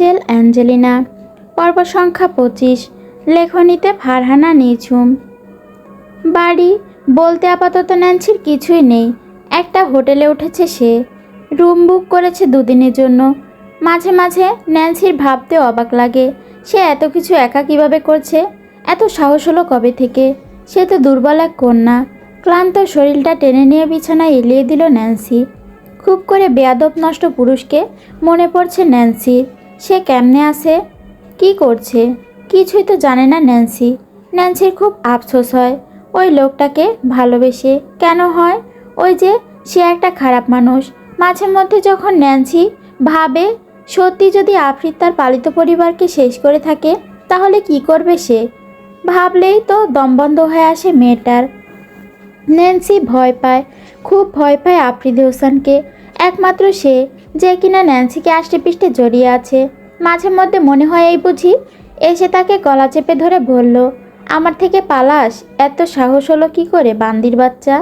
Angel Angelina, পর্ব সংখ্যা 25। লেখনীতে ফারহানা নিঝুম। বাড়ি বলতে আপাতত ন্যান্সির কিছুই নেই। একটা হোটেলে উঠেছে সে, রুম বুক করেছে দুদিনের জন্য। মাঝে মাঝে ন্যান্সির ভাবতে অবাক লাগে, সে এত কিছু একা কিভাবে করছে। এত সাহস হলো কবে থেকে? সে তো দুর্বল এক কন্যা। ক্লান্ত শরীরটা টেনে নিয়ে বিছানায় এলিয়ে দিল ন্যান্সি। খুব করে বেয়াদব নষ্ট পুরুষকে মনে পড়ছে ন্যান্সির। সে কেমনে আছে, কি করছে, কিছুই তো জানে না ন্যান্সি। ন্যান্সির খুব আফসোস হয় ওই লোকটাকে ভালোবেসে। কেন হয়? ওই যে সে একটা খারাপ মানুষ। মাঝে মধ্যে যখন ন্যান্সি ভাবে সত্যি যদি আফ্রিদ তার পালিত পরিবারকে শেষ করে থাকে তাহলে কি করবে সে, ভাবলেই তো দমবন্ধ হয়ে আসে মেয়েটার। ন্যান্সি ভয় পায়, খুব ভয় পায় আফ্রিদ হোসেনকে। একমাত্র সে যে কিনা ন্যান্সিকে আষ্টেপৃষ্টে জড়িয়ে আছে। মাঝে মধ্যে মনে হয় এই বুঝি এসে তাকে গলা চেপে ধরে বলল, আমার থেকে পালাস? এত সাহস হলো কি করে বান্দির বাচ্চা?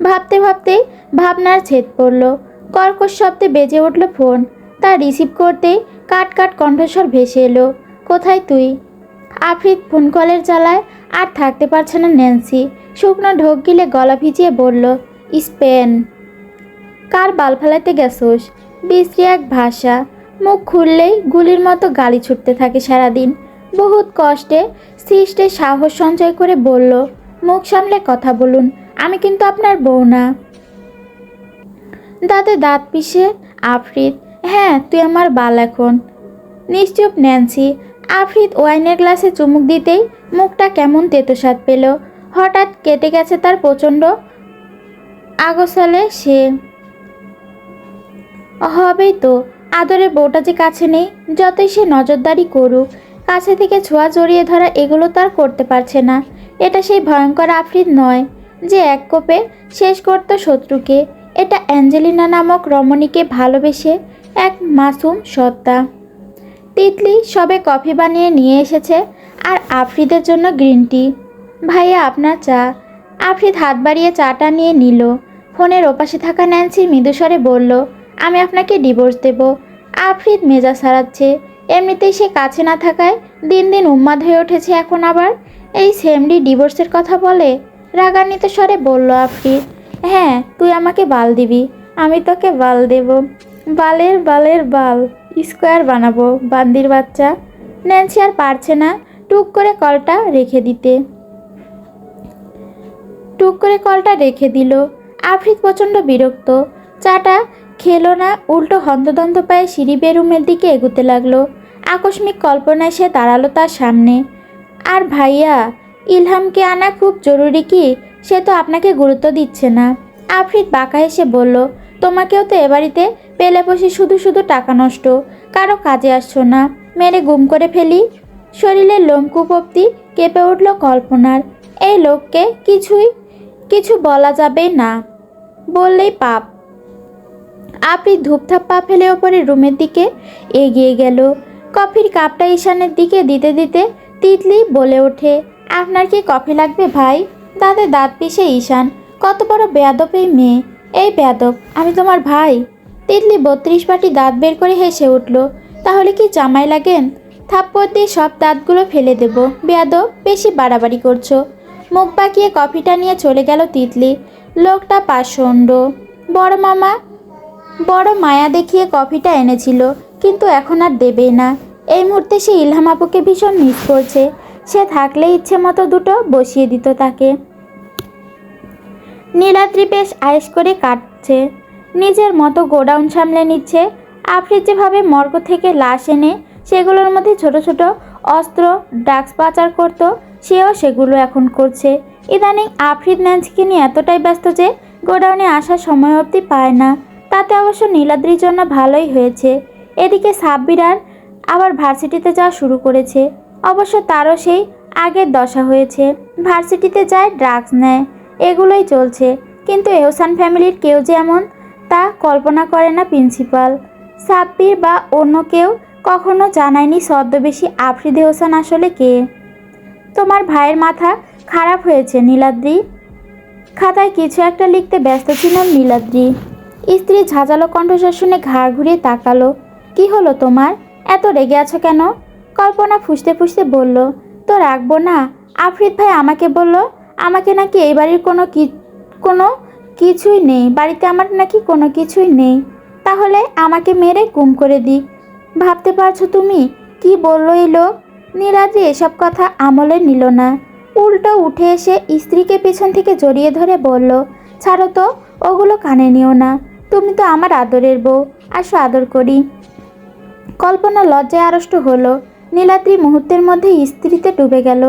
ভাবতে ভাবতেই ভাবনার ছেদ পড়ল। কর্কশ শব্দে বেজে উঠল ফোন। তা রিসিভ করতেই কাট কাট কণ্ঠস্বর ভেসে এলো, কোথায় তুই? আফ্রিদ ফোন কলের জ্বালায় আর থাকতে পারছে না ন্যান্সি। শুকনো ঢোক গিলে গলা ভিজিয়ে বলল, স্পেন। কার বাল ফেলাতে গেছোস? বিশ্রী এক ভাষা। মুখ খুললেই গুলির মতো গালি ছুটতে থাকে সারাদিন। বহুত কষ্টে সৃষ্টে সাহস সঞ্চয় করে বলল, মুখ সামলে কথা বলুন, আমি কিন্তু আপনার বউ না। দাঁতে দাঁত পিষে আফ্রিদ, হ্যাঁ তুই আমার বাল এখন। নিশ্চুপ ন্যান্সি। আফ্রিদ ওয়াইনের গ্লাসে চুমুক দিতেই মুখটা কেমন তেতো স্বাদ পেল। হঠাৎ কেটে গেছে তার প্রচণ্ড আগসালে। সে হবেই তো, আদরে বউটা যে কাছে নেই। যতই সে নজরদারি করুক, কাছে থেকে ছোঁয়া জড়িয়ে ধরা এগুলো তার করতে পারছে না। এটা সেই ভয়ঙ্কর আফ্রিদ নয় যে এক কোপে শেষ করত শত্রুকে। এটা অ্যাঞ্জেলিনা নামক রমণীকে ভালোবেসে এক মাসুম সত্তা। তিতলি সবে কফি বানিয়ে নিয়ে এসেছে, আর আফ্রিদের জন্য গ্রিন টি। ভাইয়া আপনার চা। আফ্রিদ হাত বাড়িয়ে চাটা নিয়ে নিল। ফোনের ওপাশে থাকা ন্যান্সি মৃদুস্বরে বলল, আমি আপনাকে ডিভোর্স দেব। আফ্রিদ মেজাজ হারাচ্ছে। এমনিতেই সে কাছে না থাকায় দিন দিন উন্মাদ হয়ে উঠেছে। এখন আবার এই সেমডি ডিভোর্সের কথা বলে। রাগান্বিত স্বরে বলল আফ্রিদ, হ্যাঁ তুই আমাকে বাল দিবি, আমি তোকে বাল দেব। বালের বালের বাল স্কোয়ার বানাবো বান্দির বাচ্চা। ন্যান্সি আর পারছে না টুক করে কলটা রেখে দিল। আফ্রিদ প্রচণ্ড বিরক্ত। চাটা খেলো না, উল্টো হন্তদন্ত পায়ে সিঁড়ি বেয়ে রুমের দিকে এগুতে লাগলো। আকস্মিক কল্পনায় সে দাঁড়ালো তার সামনে। আর ভাইয়া, ইলহামকে আনা খুব জরুরি কি? সে তো আপনাকে গুরুত্ব দিচ্ছে না। আফ্রিদ বাঁকা হেসে বলল, তোমাকেও তো এ বাড়িতে পেলে বসে শুধু শুধু টাকা নষ্ট, কারো কাজে আসছো না, মেরে গুম করে ফেলি। শরীরের লোমকূপ অব্দি কেঁপে উঠল কল্পনার। এই লোককে কিছু বলা যাবে না, বললেই পাপ। আফ্রিদ ধূপধাপ পা ফেলে ওপরে রুমের দিকে এগিয়ে গেল। কফির কাপটা ঈশানের দিকে দিতে দিতে তিতলি বলে ওঠে, আপনার কি কফি লাগবে ভাই? দাঁতে দাঁত পিষে ঈশান, কত বড় বেয়াদব এই মেয়ে। এই বেয়াদব, আমি তোমার ভাই? তিতলি 32 বাটি দাঁত বের করে হেসে উঠল, তাহলে কি জামাই লাগেন? থাপ্পড় দিয়ে সব দাঁতগুলো ফেলে দেব। বেয়াদব, বেশি বাড়াবাড়ি করছো। মুখ বাঁকিয়ে কফিটা নিয়ে চলে গেল তিতলি। লোকটা পাষণ্ড। বড় মায়া দেখিয়ে কফিটা এনেছিল, কিন্তু এখন আর দেবেই না। এই মুহূর্তে সে ইলহাম আপুকে ভীষণ মিস করছে। সে থাকলে ইচ্ছে মতো দুটো বসিয়ে দিত তাকে। নীলাদ্রি বেশ আয়েশ করে কাটছে, নিজের মতো গোডাউন সামলে নিচ্ছে। আফ্রিদ যেভাবে মর্গ থেকে লাশ এনে সেগুলোর মধ্যে ছোট ছোট অস্ত্র ড্রাগস পাচার করত, সেও সেগুলো এখন করছে। ইদানিং আফ্রিদ ন্যান্সিকে নিয়ে এতটাই ব্যস্ত যে গোডাউনে আসার সময় অবধি পায় না। তাতে অবশ্য নীলাদ্রির জন্য ভালোই হয়েছে। এদিকে সাব্বিরার আবার ভার্সিটিতে যাওয়া শুরু করেছে। অবশ্য তারও সেই আগের দশা হয়েছে। ভার্সিটিতে যায়, ড্রাগস নেয়, এগুলোই চলছে। কিন্তু এহসান ফ্যামিলির কেউ যে এমন তা কল্পনা করে না প্রিন্সিপাল, সাব্বির বা অন্য কেউ কখনো জানায়নি ছদ্মবেশী আফ্রিদ এহসান আসলে কে। তোমার ভাইয়ের মাথা খারাপ হয়েছে নীলাদ্রি। খাতায় কিছু একটা লিখতে ব্যস্ত ছিল নীলাদ্রি। স্ত্রী ঝাঁঝালো কণ্ঠস্বর শুনে ঘাড় ঘুরিয়ে তাকালো। কি হলো তোমার? এত রেগে আছো কেন? কল্পনা ফুঁসতে ফুঁসতে বলল, তো রাখবো না? আফ্রিদ ভাই আমাকে বলল আমাকে নাকি এই বাড়ির কোনো কিছুই নেই, বাড়িতে আমার নাকি কোনো কিছুই নেই। তাহলে আমাকে মেরে গুম করে দিক। ভাবতে পারছো তুমি কি বললো এই লোক? নীলাদ্রি এসব কথা আমলে নিল না, উল্টো উঠে এসে স্ত্রীকে পেছন থেকে জড়িয়ে ধরে বলল, ছাড়ো তো, ওগুলো কানে নিও না। তুমি তো আমার আদরের বউ, আসো আদর করি। কল্পনা লজ্জায় আড়ষ্ট হলো। নীলাদ্রি মুহূর্তের মধ্যে স্ত্রীতে ডুবে গেল।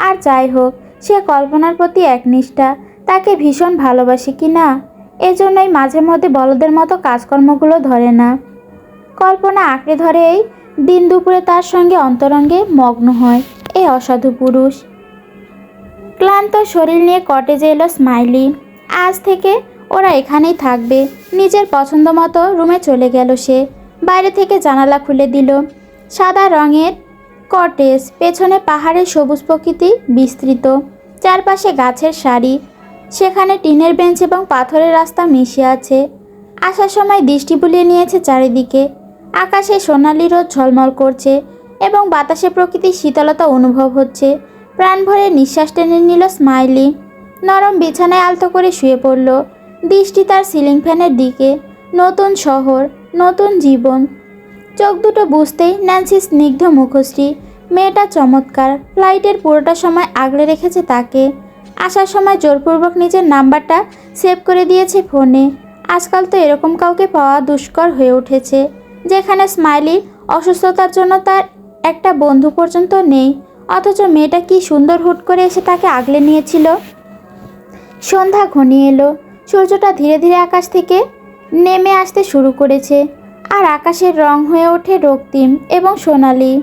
আর যাই হোক, সে কল্পনার প্রতি একনিষ্ঠা, তাকে ভীষণ ভালোবাসে কি না, এজন্যই মাঝে মধ্যে বলদের মতো কাজকর্মগুলো ধরে না। কল্পনা আঁকড়ে ধরে এই দিন দুপুরে তার সঙ্গে অন্তরঙ্গে মগ্ন হয় এই অসাধু পুরুষ। ক্লান্ত শরীর নিয়ে কটেজে এলো স্মাইলি। আজ থেকে ওরা এখানেই থাকবে। নিজের পছন্দ মতো রুমে চলে গেল সে। বাইরে থেকে জানালা খুলে দিল। সাদা রঙের কটেজ, পেছনে পাহাড়ের সবুজ প্রকৃতি বিস্তৃত, চারপাশে গাছের সারি, সেখানে টিনের বেঞ্চ এবং পাথরের রাস্তা মিশে আছে। আসার সময় দৃষ্টি বুলিয়ে নিয়েছে চারিদিকে। আকাশে সোনালি রোদ ঝলমল করছে এবং বাতাসে প্রকৃতির শীতলতা অনুভব হচ্ছে। প্রাণ ভরে নিঃশ্বাস টেনে নিল স্মাইলি। নরম বিছানায় আলতো করে শুয়ে পড়ল। দৃষ্টি তার সিলিং ফ্যানের দিকে। নতুন শহর, নতুন জীবন। চোখ দুটো বুঝতেই ন্যান্সির স্নিগ্ধ মুখশ্রী। মেয়েটা চমৎকার। ফ্লাইটের পুরোটা সময় আগলে রেখেছে তাকে। আসার সময় জোরপূর্বক নিজের নাম্বারটা সেভ করে দিয়েছে ফোনে। আজকাল তো এরকম কাউকে পাওয়া দুষ্কর হয়ে উঠেছে, যেখানে স্মাইলির অসুস্থতার জন্য তার একটা বন্ধু পর্যন্ত নেই, অথচ মেয়েটা কি সুন্দর হুট করে এসে তাকে আগলে নিয়েছিল। সন্ধ্যা ঘনিয়ে এলো। সূর্যটা ধীরে ধীরে আকাশ থেকে নেমে আসতে শুরু করেছে, আর আকাশের রং হয়ে ওঠে রক্তিম এবং সোনালি।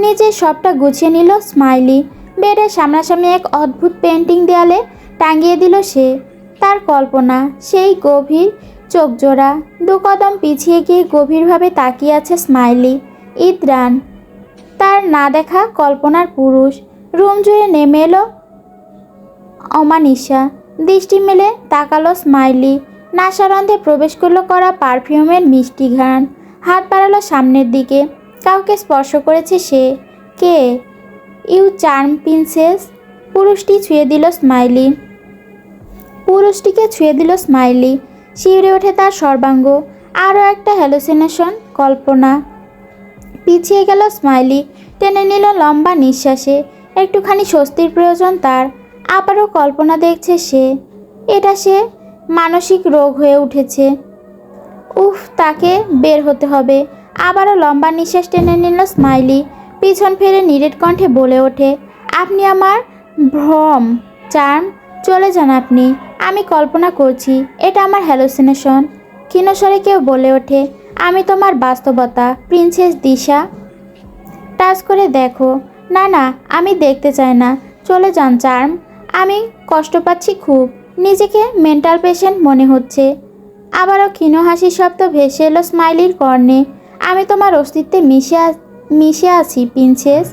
নিজের সবটা গুছিয়ে নিল স্মাইলি। বেডের সামনাসামনি এক অদ্ভুত পেন্টিং দেয়ালে টাঙিয়ে দিল সে। তার কল্পনা সেই গভীর চোখজোড়া। দু কদম পিছিয়ে গিয়ে গভীরভাবে তাকিয়ে আছে স্মাইলি। ইদ্রান, তার না দেখা কল্পনার পুরুষ। রুম জুড়ে নেমে এলো অমানিসা। দৃষ্টি মেলে তাকালো স্মাইলি। নাসারন্ধে প্রবেশ করলো করা পারফিউমের মিষ্টি ঘ্রাণ। হাত বাড়ালো সামনের দিকে। কাউকে স্পর্শ করেছে সে। কে? You charm princess. পুরুষটিকে ছুঁয়ে দিল স্মাইলি। শিউরে ওঠে তার সর্বাঙ্গ। আরও একটা হ্যালুসিনেশন কল্পনা। পিছিয়ে গেল স্মাইলি। টেনে নিল লম্বা নিঃশ্বাসে। একটুখানি স্বস্তির প্রয়োজন তার। আবারও কল্পনা দেখছে সে। এটা সে মানসিক রোগ হয়ে উঠেছে। উফ, তাকে বের হতে হবে। আবারও লম্বা নিঃশ্বাস টেনে নিল স্মাইলি। পিছন ফিরে নিরেট কণ্ঠে বলে ওঠে, আপনি আমার ভ্রম চার্ম, চলে যান আপনি। আমি কল্পনা করছি, এটা আমার হ্যালুসিনেশন। ক্ষীণস্বরে কেউ বলে ওঠে, আমি তোমার বাস্তবতা প্রিন্সেস দিশা। টাচ করে দেখো। না না, আমি দেখতে চাই না। চলে যান চার্ম। আমি কষ্ট পাচ্ছি খুব। নিজেকে মেন্টাল পেশেন্ট মনে হচ্ছে। আবারও ক্ষীণ হাসির শব্দ ভেসে এলো স্মাইলির কর্ণে। আমি তোমার অস্তিত্বে মিশে আছি প্রিন্সেস।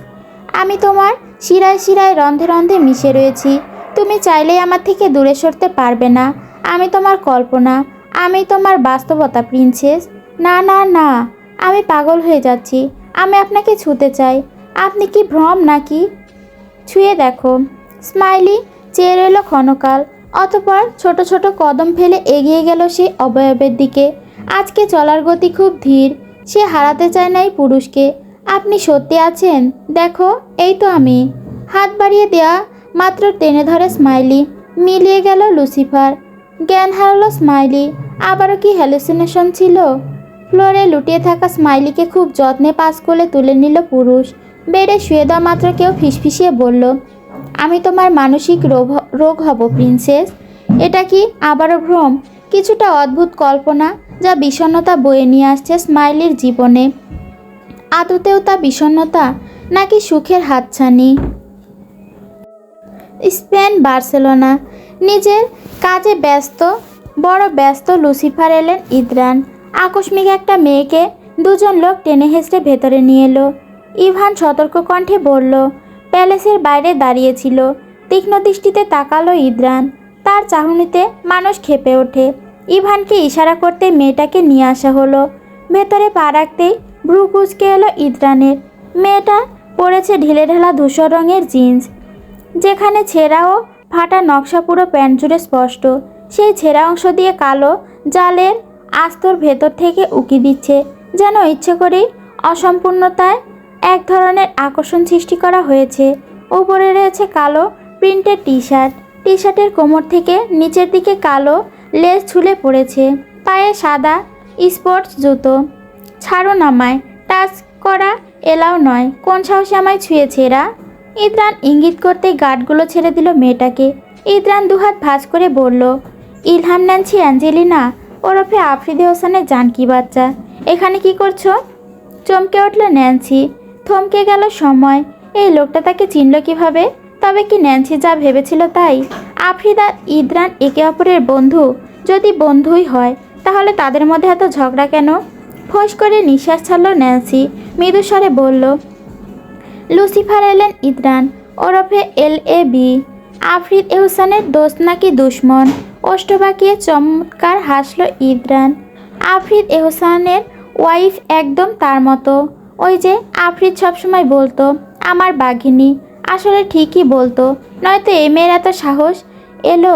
আমি তোমার শিরায় শিরায় রন্ধে রন্ধে মিশে রয়েছি। তুমি চাইলেই আমার থেকে দূরে সরতে পারবে না। আমি তোমার কল্পনা, আমি তোমার বাস্তবতা প্রিন্সেস। না না না, আমি পাগল হয়ে যাচ্ছি। আমি আপনাকে ছুঁতে চাই। আপনি কি ভ্রম নাকি? ছুঁয়ে দেখো। স্মাইলি চেয়ে রইল ক্ষণকাল, অতঃপর ছোট ছোট কদম ফেলে এগিয়ে গেল সেই অবয়বের দিকে। আজকে চলার গতি খুব ধীর। সে হারাতে চায় না এই পুরুষকে। আপনি সত্যি আছেন? দেখো, এই তো আমি। হাত বাড়িয়ে দেয়া মাত্র টেনে ধরে স্মাইলি। মিলিয়ে গেল লুসিফার। জ্ঞান হারালো স্মাইলি। আবারও কি হ্যালুসিনেশন ছিল? ফ্লোরে লুটিয়ে থাকা স্মাইলিকে খুব যত্নে পাশ কোলে তুলে নিল পুরুষ। বেডে শুয়ে দেওয়া মাত্র কেউ ফিসফিসিয়ে বলল, আমি তোমার মানসিক রোগ হব প্রিন্সেস। এটা কি আবারও ভ্রম? কিছুটা অদ্ভুত কল্পনা যা বিষণ্ণতা বয়ে নিয়ে আসছে স্মাইলির জীবনে। আদতেও তা বিষণ্ণতা নাকি সুখের হাতছানি? Spain, Barcelona. নিজের কাজে বড় ব্যস্ত লুসিফার এলেন ইদ্রান। আকস্মিক একটা মেয়েকে দুজন লোক টেনে হেঁচড়ে ভেতরে নিয়ে এলো। ইভান সতর্ক কণ্ঠে বলল। প্যালেসের বাইরে দাঁড়িয়েছিল। তীক্ষ্ণ দৃষ্টিতে তাকালো ইদ্রান। তার চাহনিতে মানুষ ক্ষেপে ওঠে। ইভানকে ইশারা করতে মেয়েটাকে নিয়ে আসা হলো। ভেতরে পা রাখতেই ভ্রু কুঁচকে এলো ইদ্রানের। মেয়েটা পরেছে ঢিলেঢালা ধূসর রঙের জিন্স, যেখানে ছেঁড়া ও ফাটা নকশা পুরো প্যান্ট জুড়ে স্পষ্ট। সেই ছেঁড়া অংশ দিয়ে কালো জালের আস্তর ভেতর থেকে উকি দিচ্ছে, যেন ইচ্ছে করেই অসম্পূর্ণতায় এক ধরনের আকর্ষণ সৃষ্টি করা হয়েছে। উপরে রয়েছে কালো প্রিন্টের টি শার্টের কোমর থেকে নিচের দিকে কালো লেস ঝুলে পড়েছে। পায়ে সাদা স্পোর্টস জুতো। ছাড়ুন আমায়, টাচ করা এলাও নয়। কোন সাহসে আমায় ছুঁয়েছে এরা? ইদ্রান ইঙ্গিত করতে গার্ডগুলো ছেড়ে দিল মেয়েটাকে। ইদ্রান দুহাত ভাঁজ করে বলল, ইলহাম ন্যান্সি অ্যাঞ্জেলিনা ওরফে আফ্রিদি হোসেনের জানকি বাচ্চা, এখানে কি করছো? চমকে উঠল ন্যান্সি। থমকে গেল সময়। এই লোকটা তাকে চিনল কিভাবে? তবে কি ন্যান্সি যা ভেবেছিল তাই? আফ্রিদা ইদ্রান একে অপরের বন্ধু? যদি বন্ধুই হয় তাহলে তাদের মধ্যে এত ঝগড়া কেন? ফোঁস করে নিঃশ্বাস ছাড়ল ন্যান্সি। মৃদুস্বরে বলল, লুসিফার এলেন ইদ্রান ওরফে LAB। আফ্রিদ এহসানের দোস্ত নাকি দুশ্মন? ওষ্ঠ বাঁকিয়ে চমৎকার হাসল ইদ্রান। আফ্রিদ এহসানের ওয়াইফ একদম তার মতো। ওই যে আফ্রিদ সবসময় বলতো আমার বাঘিনী, আসলে ঠিকই বলতো, নয়তো এই মেয়ের এত সাহস এলো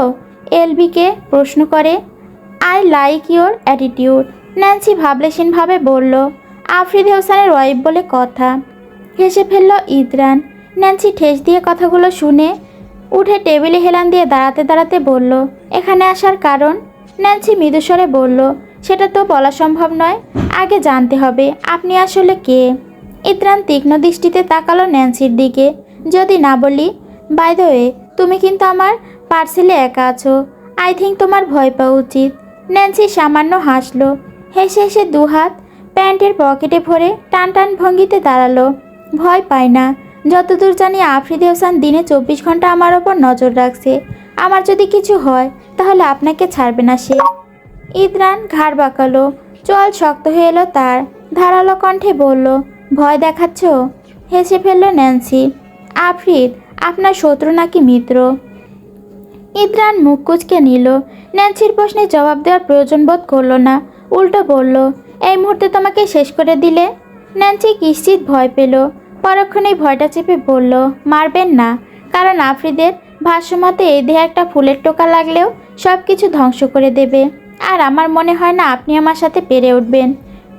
LBকে প্রশ্ন করে। I like your attitude, Nancy ভাবলেশীনভাবে বলল। আফ্রিদ এহসানের ওয়াইফ বলে কথা। হেসে ফেলল ইদ্রান। ন্যান্সি ঠেস দিয়ে কথাগুলো শুনে উঠে টেবিলে হেলান দিয়ে দাঁড়াতে দাঁড়াতে বলল, এখানে আসার কারণ? ন্যান্সি মৃদুস্বরে বলল, সেটা তো বলা সম্ভব নয়, আগে জানতে হবে আপনি আসলে কে। ইদ্রান তীক্ষ্ণ দৃষ্টিতে তাকালো ন্যান্সির দিকে। যদি না বলি? বাই দ্য ওয়ে, তুমি কিন্তু আমার পার্সেলে একা আছো। আই থিঙ্ক তোমার ভয় পাওয়া উচিত। ন্যান্সি সামান্য হাসলো। হেসে হেসে দুহাত প্যান্টের পকেটে ভরে টান টান ভঙ্গিতে দাঁড়ালো। ভয় পায় না। যতদূর জানি আফ্রিদি হোসেন দিনে 24 ঘন্টা আমার ওপর নজর রাখছে। আমার যদি কিছু হয় তাহলে আপনাকে ছাড়বে না সে। ইদ্রান ঘাড় বাঁকালো। চোয়াল শক্ত হয়ে এলো তার। ধারালো কণ্ঠে বলল, ভয় দেখাচ্ছ? হেসে ফেলল ন্যান্সি। আফ্রিদ আপনার শত্রু নাকি মিত্র? ইদ্রান মুখ কুঁচকে নিল। ন্যান্সির প্রশ্নে জবাব দেওয়ার প্রয়োজন বোধ করল না। উল্টো বলল, এই মুহূর্তে তোমাকে শেষ করে দিলে? ন্যান্সি কিশ্চিত ভয় পেল। পরক্ষণেই ভয়টা চেপে বলল, মারবেন না, কারণ আফ্রিদের ভাষ্যমতে এই দেহে একটা ফুলের টোকা লাগলেও সব কিছু ধ্বংস করে দেবে। আর আমার মনে হয় না আপনি আমার সাথে পেরে উঠবেন।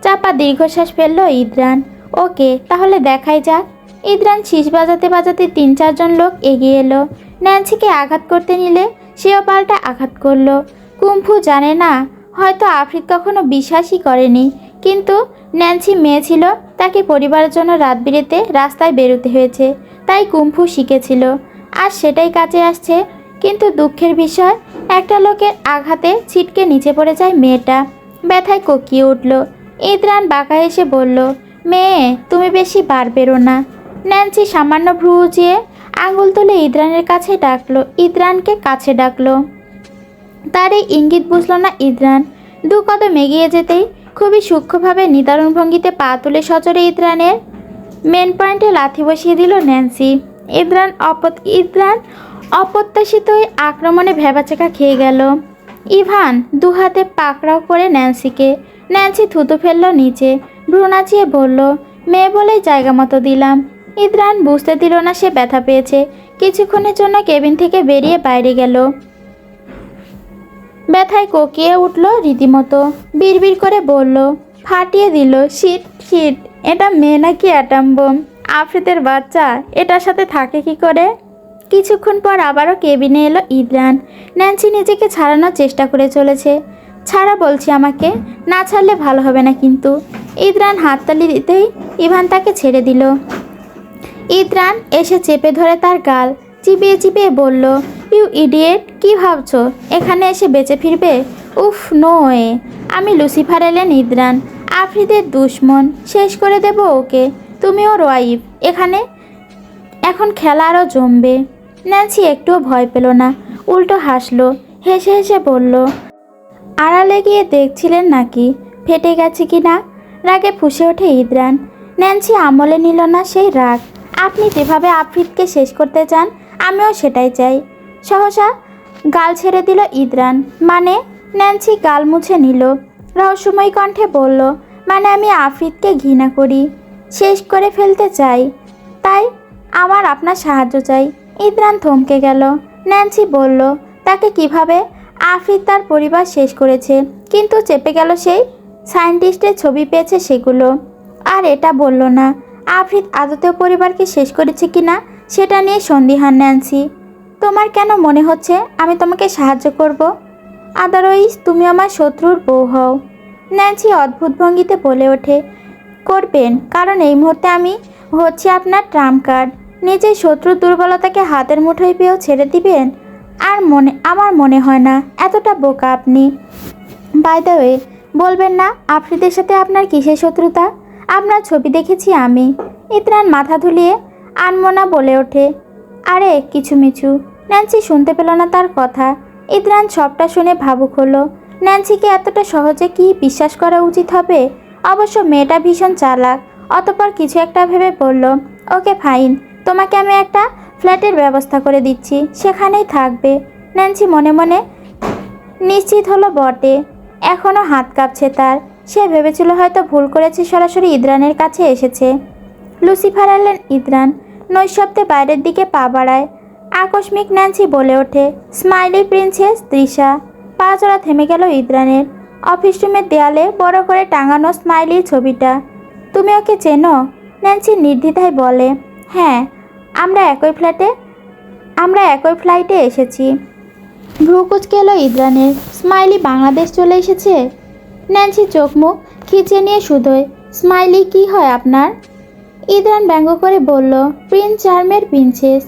চাপা দীর্ঘশ্বাস ফেলল ইদ্রান। ওকে, তাহলে দেখাই যাক। ইদ্রান শীষ বাজাতে বাজাতে 3-4 জন লোক এগিয়ে এলো। ন্যান্সিকে আঘাত করতে নিলে সেও পাল্টা আঘাত করলো। কুম্ফু জানে না, হয়তো আফ্রিদ কখনো বিশ্বাসই করেনি, কিন্তু ন্যান্সি মেয়ে ছিল, তাকে পরিবারের জন্য রাত বিরেতে রাস্তায় বেরোতে হয়েছে, তাই কুম্ফু শিখেছিল। আর সেটাই কাজে আসছে। কিন্তু দুঃখের বিষয়, একটা লোকের আঘাতে ছিটকে নিচে পড়ে যায় মেয়েটা। ব্যথায় কোকিয়ে উঠল। ইদ্রান বাঁকা হেসে বলল, মেয়ে তুমি বেশি বার বেরো না। ন্যান্সি সামান্য ভ্রু উঁচিয়ে আঙুল তুলে ইদ্রানকে কাছে ডাকলো। তার এই ইঙ্গিত বুঝল না ইদ্রান। 2 কদম এগিয়ে যেতেই খুবই সূক্ষ্মভাবে নিদারুণ ভঙ্গিতে পা তুলে সজোরে ইদ্রানের মেন পয়েন্টে লাথি বসিয়ে দিল ন্যান্সি। ইদ্রান অপ্রত্যাশিত আক্রমণে ভ্যাবাচাকা খেয়ে গেল। ইভান 2 হাতে পাকড়াও করে ন্যান্সিকে। ন্যান্সি থুতু ফেলল নিচে। ভ্রু নাচিয়ে বলল, মেয়ে বলেই জায়গা মতো দিলাম। ইদ্রান বুঝতে দিল না সে ব্যথা পেয়েছে। কিছুক্ষণের জন্য কেবিন থেকে বেরিয়ে বাইরে গেল। ব্যথায় কোকিয়ে উঠল রীতিমতো। বিড়বিড় করে বলল, ফাটিয়ে দিল। শিট শিট, এটা মেয়ে নাকি অ্যাটম বোম? আফ্রিদের বাচ্চা, এটার সাথে থাকে কি করে? কিছুক্ষণ পর আবারও কেবিনে এলো ইদ্রান। ন্যান্সি নিজেকে ছাড়ানোর চেষ্টা করে চলেছে। ছাড়া বলছি আমাকে, না ছাড়লে ভালো হবে না কিন্তু। ইদ্রান হাততালি দিতেই ইভান তাকে ছেড়ে দিল। ইদ্রান এসে চেপে ধরে তার গাল চিবিয়ে চিবিয়ে বলল, ইউ ইডিয়েট, কি ভাবছো এখানে এসে বেঁচে ফিরবে? উফ নো ওয়ে। আমি লুসিফার এলেন ইদ্রান, আফ্রিদের দুশ্মন। শেষ করে দেব ওকে। তুমি ওর ওয়াইফ। এখন খেলা আরও জমবে। ন্যান্সি একটুও ভয় পেল না, উল্টো হাসলো। হেসে হেসে বলল, আড়ালে গিয়ে দেখছিলেন নাকি ফেটে গেছে কি না? রাগে ফুঁসে ওঠে ইদ্রান। ন্যান্সি আমলে নিল না সেই রাগ। আপনি যেভাবে আফ্রিদকে শেষ করতে চান আমিও সেটাই চাই। সহসা গাল ছেড়ে দিল ইদ্রান। মানে? ন্যান্সি গাল মুছে নিল। রহস্যময়ী কণ্ঠে বলল, মানে আমি আফ্রিদকে ঘৃণা করি, শেষ করে ফেলতে চাই। তাই আমার আপনার সাহায্য চাই। ইদ্রান থমকে গেল। ন্যান্সি বলল, তাকে কিভাবে? আফ্রিদ তার পরিবার শেষ করেছে, কিন্তু চেপে গেল সেই সায়েন্টিস্টের ছবি পেয়েছে সেগুলো। আর এটা বলল না আফ্রিদ আদতেও পরিবারকে শেষ করেছে কিনা সেটা নিয়ে সন্দিহান ন্যান্সি। তোমার কেন মনে হচ্ছে আমি তোমাকে সাহায্য করব? আদারওয়াইজ তুমি আমার শত্রুর বউ হও। ন্যান্সি অদ্ভুত ভঙ্গিতে বলে ওঠে, করবেন, কারণ এই মুহূর্তে আমি হচ্ছে আপনার ট্রাম্প কার্ড। নিজের শত্রুর দুর্বলতাকে হাতের মুঠোয় পেয়েও ছেড়ে দিবেন? আমার মনে হয় না এতটা বোকা আপনি। বাই দ্য ওয়ে, বলবেন না আফ্রিদের সাথে আপনার কিসের শত্রুতা? আপনার ছবি দেখেছি আমি। ইদ্রান মাথা ধুলিয়ে আনমনা বলে ওঠে, আরে কিছু মিছু। ন্যান্সি শুনতে পেল না তার কথা। ইদ্রান সবটা শুনে ভাবুক হলো। ন্যান্সিকে এতটা সহজে কি বিশ্বাস করা উচিত হবে? অবশ্য মেয়েটা ভীষণ চালাক। অতঃপর কিছু একটা ভেবে বলল, ওকে ফাইন, তোমাকে আমি একটা ফ্ল্যাটের ব্যবস্থা করে দিচ্ছি, সেখানেই থাকবে। ন্যান্সি মনে মনে নিশ্চিত হলো বটে, এখনও হাত কাঁপছে তার। সে ভেবেছিল হয়তো ভুল করেছে, সরাসরি ইদ্রানের কাছে এসেছে। লুসিফার এলেন ইদ্রান নৈশব্দে বাইরের দিকে পা বাড়ায়। আকস্মিক ন্যান্সি বলে ওঠে, স্মাইলি প্রিন্সেস তৃষা। পা জোড়া থেমে গেল ইদ্রানের। অফিস রুমের দেয়ালে বড় করে টাঙানো স্মাইলির ছবিটা। তুমি ওকে চেনো? ন্যান্সি নির্দ্বিধায় বলে, হ্যাঁ, আমরা একই ফ্লাইটে এসেছি। ভ্রু কুঁচকে এলো ইদ্রানের। স্মাইলি বাংলাদেশ চলে এসেছে? ন্যান্সি চোখ মুখ খিচিয়ে নিয়ে শুধোয়, স্মাইলি কি হয় আপনার? ইদ্রান ব্যঙ্গ করে বলল, প্রিন্স চার্মের প্রিন্সেস।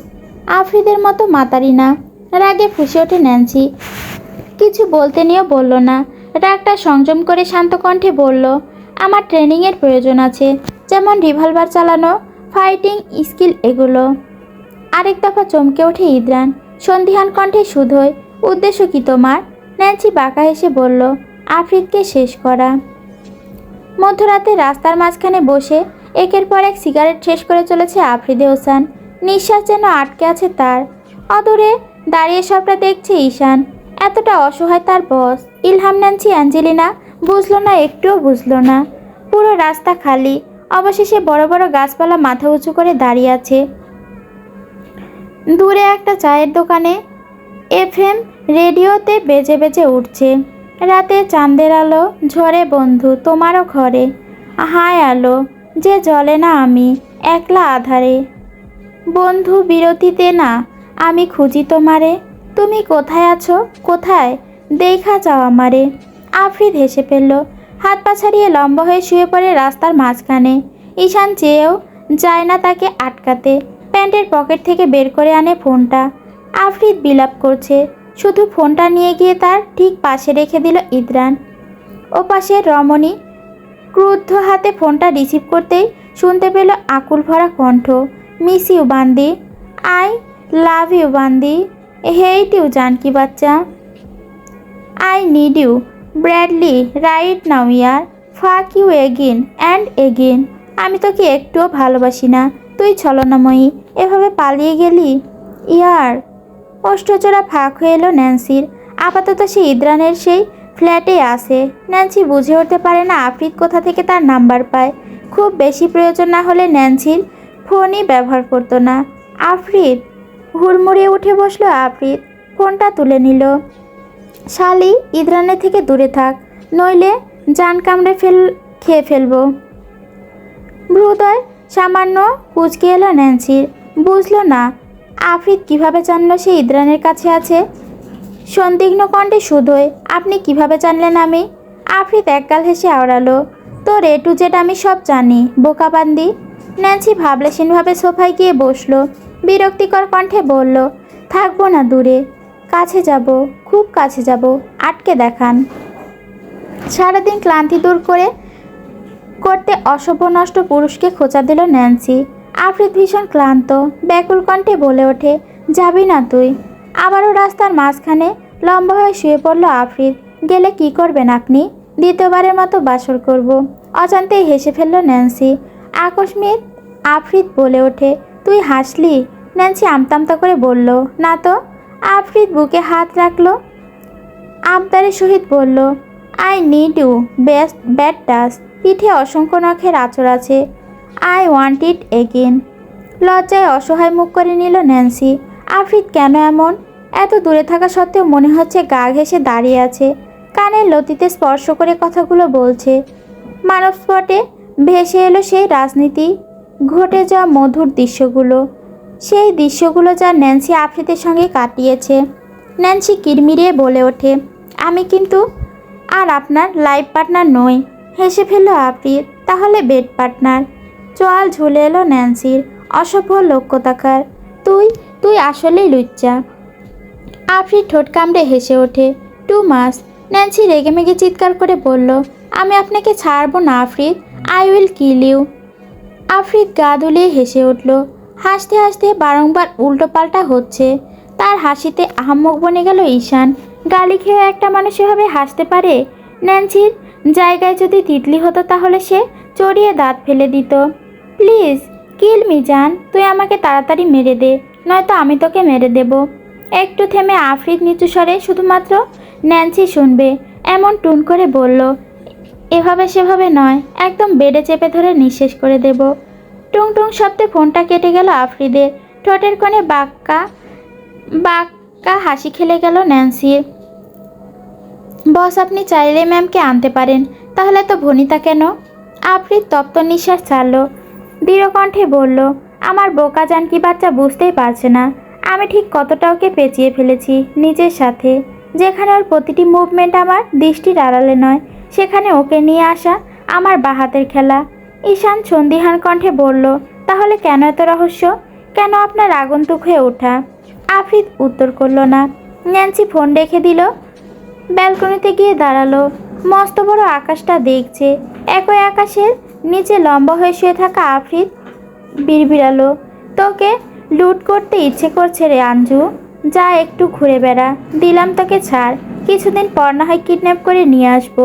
আফ্রিদের মতো মাতারি না। রাগে ফুঁসে ওঠে ন্যান্সি। কিছু বলতে নিয়েও বলল না। রাগটা সংযম করে শান্ত কণ্ঠে বলল, আমার ট্রেনিংয়ের প্রয়োজন আছে, যেমন রিভলভার চালানো, ফাইটিং স্কিল এগুলো। আরেক দফা চমকে ওঠে ইদ্রান। সন্দিহান কণ্ঠে শুধোয়, উদ্দেশ্য কি তোমার? ন্যান্সি বাঁকা হেসে বলল, আফ্রিদকে শেষ করা। মধ্যরাতে রাস্তার মাঝখানে বসে একের পর এক সিগারেট শেষ করে চলেছে আফ্রিদে হোসেন। নিঃশ্বাস যেন আটকে আছে তার। অদূরে দাঁড়িয়ে সবটা দেখছে ঈশান। এতটা অসহায় তার বস। ইলহাম, ন্যান্সি, অ্যাঞ্জেলিনা বুঝলো না, একটুও বুঝলো না। পুরো রাস্তা খালি। অবশেষে বড় বড় গাছপালা মাথা উঁচু করে দাঁড়িয়ে আছে। দূরে একটা চায়ের দোকানে এফএম রেডিওতে বেজে বেজে উঠছে, রাতে চাঁদের আলো ঝরে বন্ধু তোমারও ঘরে, হায় আলো যে জ্বলে না আমি একলা আধারে, বন্ধু বিরতিতে না আমি খুঁজি তোমারে, তুমি কোথায় আছো কোথায়, দেখা যাও আমারে। আফ্রিদ হেসে ফেলল। হাত পা ছাড়িয়ে লম্বা হয়ে শুয়ে পড়ে রাস্তার মাঝখানে। ঈশান চেয়েও যায় না তাকে আটকাতে। প্যান্টের পকেট থেকে বের করে আনে ফোনটা। আফ্রিদ বিলাপ করছে। শুধু ফোনটা নিয়ে গিয়ে তার ঠিক পাশে রেখে দিল ইদ্রান। ও পাশে রমণী ক্রুদ্ধ হাতে ফোনটা রিসিভ করতেই শুনতে পেল আকুল ভরা কণ্ঠ, মিস ইউ বান্দি, আই লাভ ইউ বান্দি, হেইট ইউ জানকি বাচ্চা, I need you Bradley right now ইয়ার, fuck you again and again. আমি তোকে একটুও ভালোবাসি না, তুই ছলনাময়ী, এভাবে পালিয়ে গেলি ইয়ার। অষ্টচোরা ফাঁক হয়ে এলো ন্যান্সির। আপাতত সে ইদ্রানের সেই ফ্ল্যাটে আসে। ন্যান্সি বুঝে উঠতে পারে না আফ্রিদ কোথা থেকে তার নাম্বার পায়। খুব বেশি প্রয়োজন না হলে ন্যান্সির ফোনই ব্যবহার করতো না। আফ্রিদ, হুড়মুড়িয়ে উঠে বসলো আফ্রিদ। ফোনটা তুলে নিল। শালি, ইদ্রানের থেকে দূরে থাক, নইলে জান কামড়ে খেয়ে ফেলবো। ভ্রুদয় সামান্য কুঁচকে এলো ন্যান্সির। বুঝলো না আফ্রিদ কিভাবে জানলো সে ইদ্রানের কাছে আছে। সন্দিগ্ধ কণ্ঠে শুধোয়, আপনি কিভাবে জানলেন আমি? আফ্রিদ একগাল হেসে আওড়ালো, তোর এ টু জেড আমি সব জানি, বোকাবান্দি। ন্যান্সি ভাবলেশীনভাবে সোফায় গিয়ে বসলো। বিরক্তিকর কণ্ঠে বলল, থাকবো না দূরে, কাছে যাব, খুব কাছে যাব, আটকে দেখান। সারাদিন ক্লান্তি দূর করতে অসভ্য নষ্ট পুরুষকে খোঁচা দিল ন্যান্সি। আফ্রিদ ভীষণ ক্লান্ত, ব্যাকুল কণ্ঠে বলে ওঠে, যাবি না তুই? আবারও রাস্তার মাঝখানে লম্বা হয়ে শুয়ে পড়ল আফ্রিদ। গেলে কি করবেন আপনি? দ্বিতীয়বারের মতো বাসর করব। অজান্তেই হেসে ফেলল ন্যান্সি। আকস্মিক আফ্রিদ বলে ওঠে, তুই হাসলি? ন্যান্সি আমতামতা করে বলল, না তো। আফ্রিদ বুকে হাত রাখল, আবদারের সহিত বলল, I need you best bad touch, পিঠে অসংখ্য নখের আঁচড় আছে। I want it again. লজ্জায় অসহায় মুখ করে নিল ন্যান্সি। আফ্রিদ কেন এমন? এত দূরে থাকা সত্ত্বেও মনে হচ্ছে গা ঘেঁষে দাঁড়িয়ে আছে, কানের লতিতে স্পর্শ করে কথাগুলো বলছে। মানব স্পটে ভেসে এলো সেই রাজনীতি ঘটে যাওয়া মধুর দৃশ্যগুলো, সেই দৃশ্যগুলো যা ন্যান্সি আফ্রিদের সঙ্গে কাটিয়েছে। ন্যান্সি কিরমিরিয়ে বলে ওঠে, আমি কিন্তু আর আপনার লাইফ পার্টনার নই। হেসে ফেলল আফ্রিদ, তাহলে বেড পার্টনার। চোয়াল ঝুলে এলো ন্যান্সির, অসভ্য লোকতাকার। তুই আসলেই লুচ্চা। আফ্রিদ ঠোঁট কামড়ে হেসে ওঠে। টু মাস। ন্যান্সি রেগেমেগে চিৎকার করে বলল, আমি আপনাকে ছাড়বো না Afrid, I will kill you. Afrid গা দুলিয়ে হেসে উঠল। হাসতে হাসতে বারংবার উল্টোপাল্টা হচ্ছে। তার হাসিতে আহাম্মক বনে গেল ঈশান। গালি খেয়ে একটা মানুষ এভাবে হাসতে পারে? ন্যান্সির জায়গায় যদি তিতলি হতো তাহলে সে চড়িয়ে দাঁত ফেলে দিত। প্লিজ কিল মি জান, তুই আমাকে তাড়াতাড়ি মেরে দে, নয়তো আমি তোকে মেরে দেব। একটু থেমে আফ্রিদ নিচু স্বরে, শুধুমাত্র ন্যান্সি শুনবে এমন টুন করে বলল, এভাবে সেভাবে নয়, একদম বেডে চেপে ধরে নিঃশেষ করে দেব। টুং টুং শব্দে ফোনটা কেটে গেল আফ্রিদের। ঠোঁটের কোণে বাক্কা হাসি খেলে গেল ন্যান্সির। বস আপনি চাইলে ম্যামকে আনতে পারেন, তাহলে তো ভনিতা কেন? আফ্রিদ তপ্ত নিঃশ্বাস ছাড়ল, দৃঢ় কণ্ঠে বলল, আমার বোকা জানকি বাচ্চা বুঝতেই পারছে না আমি ঠিক কতটা ওকে পেঁচিয়ে ফেলেছি নিজের সাথে। যেখানে ওর প্রতিটি মুভমেন্ট আমার দৃষ্টির আড়ালে নয়, সেখানে ওকে নিয়ে আসা আমার বাহাতের খেলা। ঈশান সন্দিহান কণ্ঠে বলল, তাহলে কেন এত রহস্য? কেন আপনার আগন্তুক হয়ে ওঠা? আফ্রিদ উত্তর করল না। ন্যান্সি ফোন রেখে দিল, ব্যালকনিতে গিয়ে দাঁড়ালো। মস্ত বড় আকাশটা দেখছে। একই আকাশের নিচে লম্বা হয়ে শুয়ে থাকা আফ্রিদ বিড়বিড়ালো, তোকে লুট করতে ইচ্ছে করছে রে আঞ্জু, যা একটু ঘুরে বেড়া, দিলাম তোকে ছাড়, কিছুদিন পর না হয় কিডন্যাপ করে নিয়ে আসবো।